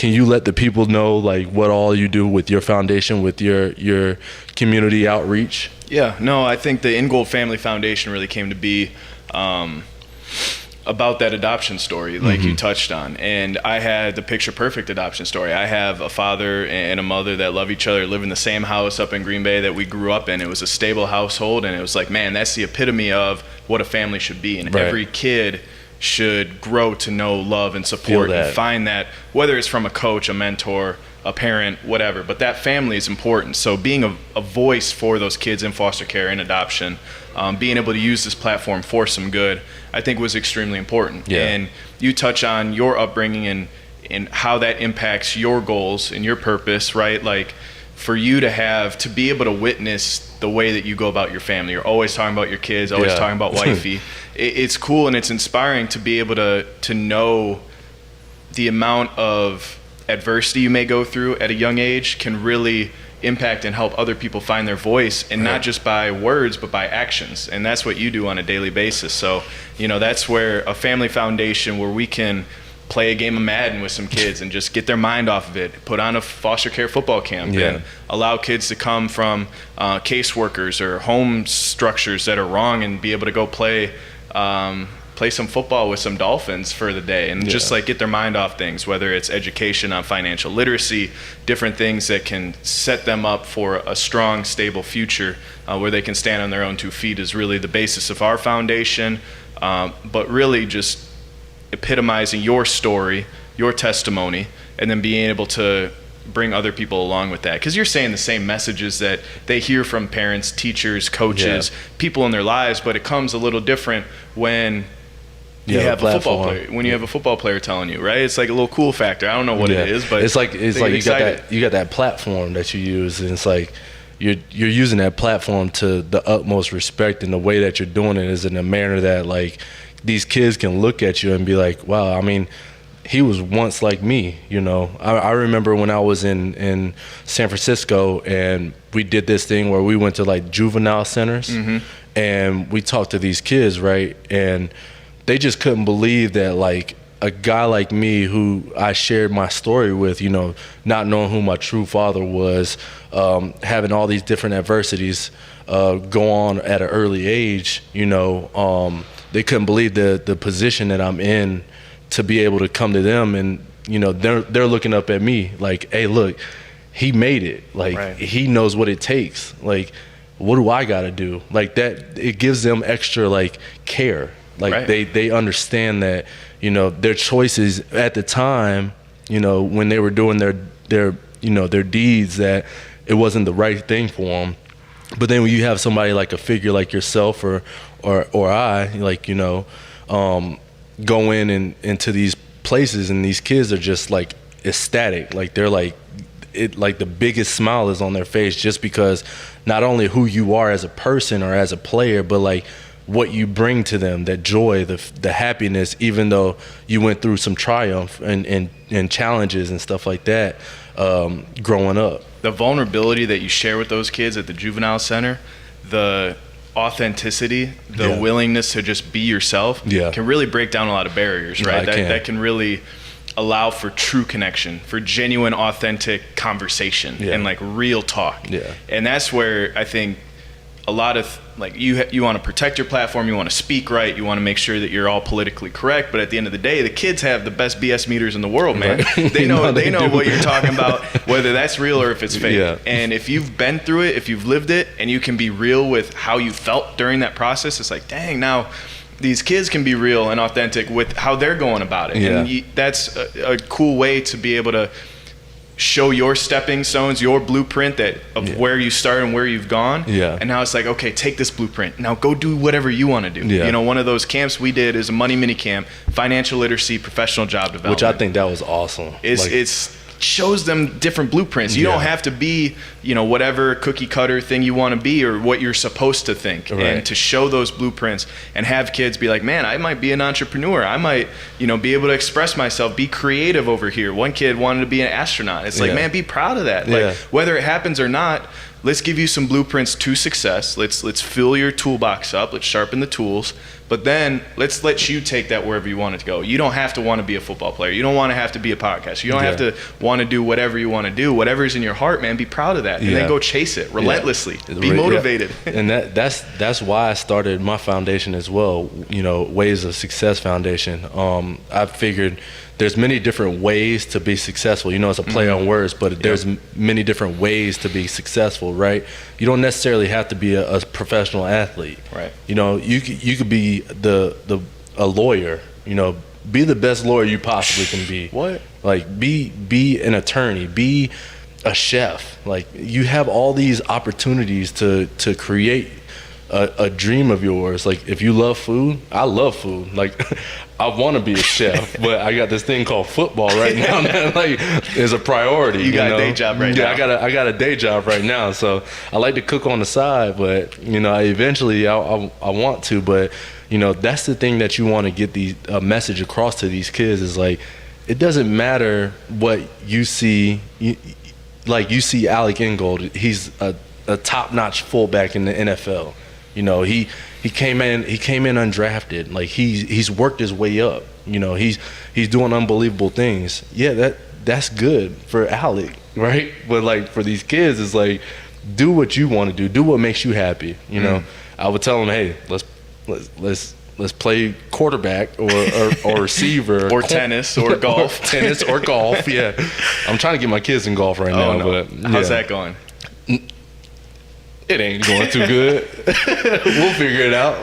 can you let the people know like what all you do with your foundation, with your community outreach? Yeah, no, I think the Ingold Family Foundation really came to be about that adoption story, like you touched on. And I had the picture perfect adoption story. I have a father and a mother that love each other, live in the same house up in Green Bay that we grew up in. It was a stable household, and it was like, man, that's the epitome of what a family should be. And every kid should grow to know, love, and support, and find that, whether it's from a coach, a mentor, a parent, whatever, but that family is important. So being a voice for those kids in foster care and adoption, being able to use this platform for some good, I think was extremely important. And you touch on your upbringing and how that impacts your goals and your purpose, right? Like for you to be able to witness the way that you go about your family. You're always talking about your kids, always talking about wifey. It's cool and it's inspiring to be able to know the amount of adversity you may go through at a young age can really impact and help other people find their voice, and not just by words but by actions. And that's what you do on a daily basis. So that's where a family foundation, where we can play a game of Madden with some kids and just get their mind off of it, put on a foster care football camp, and allow kids to come from caseworkers or home structures that are wrong and be able to go play some football with some Dolphins for the day, and just like get their mind off things, whether it's education on financial literacy, different things that can set them up for a strong, stable future where they can stand on their own 2 feet is really the basis of our foundation. But really just epitomizing your story, your testimony, and then being able to bring other people along with that, because you're saying the same messages that they hear from parents, teachers, coaches, people in their lives, but it comes a little different when you have a football player. When you have a football player telling you, right? It's like a little cool factor. I don't know what it is, but it's like you got that platform that you use, and it's like you're using that platform to the utmost respect, and the way that you're doing it is in a manner that like these kids can look at you and be like, wow, I mean, he was once like me, I remember when I was in San Francisco, and we did this thing where we went to like juvenile centers, and we talked to these kids, right? And they just couldn't believe that like a guy like me, who I shared my story with, not knowing who my true father was, having all these different adversities go on at an early age, they couldn't believe the position that I'm in, to be able to come to them, and they're looking up at me like, hey, look, he made it, like he knows what it takes, like what do I gotta do? Like that, it gives them extra like care, like they understand that their choices at the time, when they were doing their deeds, that it wasn't the right thing for them. But then when you have somebody like a figure like yourself or I, like go into these places, and these kids are just like ecstatic, like they're like the biggest smile is on their face, just because not only who you are as a person or as a player, but like what you bring to them, that joy, the happiness, even though you went through some triumph and challenges and stuff like that growing up. The vulnerability that you share with those kids at the juvenile center, the authenticity, the willingness to just be yourself, can really break down a lot of barriers, right? That can really allow for true connection, for genuine, authentic conversation and like real talk. And that's where I think a lot of like you want to protect your platform, you want to speak right, you want to make sure that you're all politically correct, but at the end of the day, the kids have the best BS meters in the world, man. They know they know what you're talking about, whether that's real or if it's fake. And if you've been through it, if you've lived it, and you can be real with how you felt during that process, it's like, dang, now these kids can be real and authentic with how they're going about it. And that's a cool way to be able to show your stepping stones, your blueprint of where you start and where you've gone. And now it's like, okay, take this blueprint. Now go do whatever you want to do. One of those camps we did is a money mini camp, financial literacy, professional job development. Which I think that was awesome. It's shows them different blueprints. You don't have to be, whatever cookie cutter thing you want to be or what you're supposed to think. And to show those blueprints and have kids be like, man, I might be an entrepreneur. I might, be able to express myself, be creative over here. One kid wanted to be an astronaut. It's like, man, be proud of that. Like whether it happens or not, let's give you some blueprints to success. Let's fill your toolbox up. Let's sharpen the tools. But then let's let you take that wherever you want it to go. You don't have to want to be a football player. You don't want to have to be a podcaster. You don't have to want to do whatever you want to do. Whatever's in your heart, man, be proud of that. And then go chase it relentlessly. Be motivated. And that's why I started my foundation as well, Ways of Success Foundation. I figured there's many different ways to be successful. It's a play on words, but there's many different ways to be successful, right? You don't necessarily have to be a professional athlete. Right. You could be a lawyer, be the best lawyer you possibly can be. What? Like be an attorney, be a chef. Like you have all these opportunities to create a dream of yours. Like if you love food, I love food. Like I want to be a chef, but I got this thing called football right now that like is a priority. You got a day job right now. I got a day job right now, so I like to cook on the side. But eventually I want to. But that's the thing that you want to get a message across to these kids is like it doesn't matter what you see. You see Alec Ingold. He's a top-notch fullback in the NFL. He came in undrafted. Like he's worked his way up. He's doing unbelievable things. Yeah, that's good for Alec, right? But like for these kids, it's like do what you want to do. Do what makes you happy. I would tell them, hey, let's play quarterback or receiver or tennis or golf. Tennis or golf. Yeah, I'm trying to get my kids in golf right now. No. But how's that going? It ain't going too good. We'll figure it out.